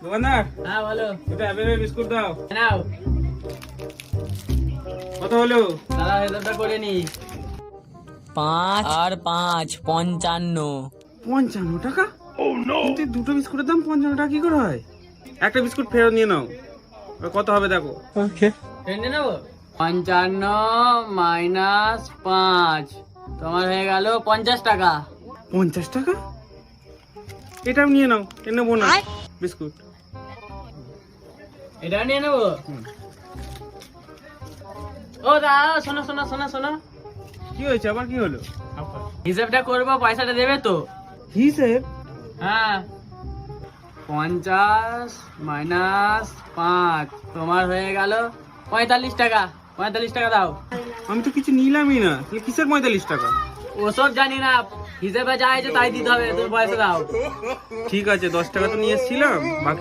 দোকানদার, হ্যাঁ বলো। এটা অ্যাভেলেবল বিস্কুট দাও। নাও কত হলো? দাদা হিসাবটা করে নি। 5 আর 5 55। 55 টাকা? কিন্তু এই দুটো বিস্কুটের দাম 55 টাকা কি করে হয়? একটা বিস্কুট ফেরত নিয়ে নাও। আর কত হবে দেখো। ট্রেনে নেবো। 55 মাইনাস 5 তোমার হয়ে গেল 50 টাকা। 50 টাকা? এটাও নিয়ে নাও, এ নেবো না বিস্কুট। এটা নিয়ে নেবো। ও দাদা শোনো শোনো শোনো শোনো, কি হয়েছে আবার, কি হলো? হিসাবটা করবো, পয়সাটা দেবে তো? হিসেব? হ্যাঁ 50 মাইনাস 5 তোমার হয়ে গেল 45 টাকা। 45 টাকা দাও। আমি তো কিছু নিলামই না, তাহলে কিসের 45 টাকা? ওসব জানি না, হিসেবে যা আছে তাই দিতে হবে, তুমি পয়সা দাও। ঠিক আছে, 10 টাকা তো নিয়ে এসেছিলাম, বাকি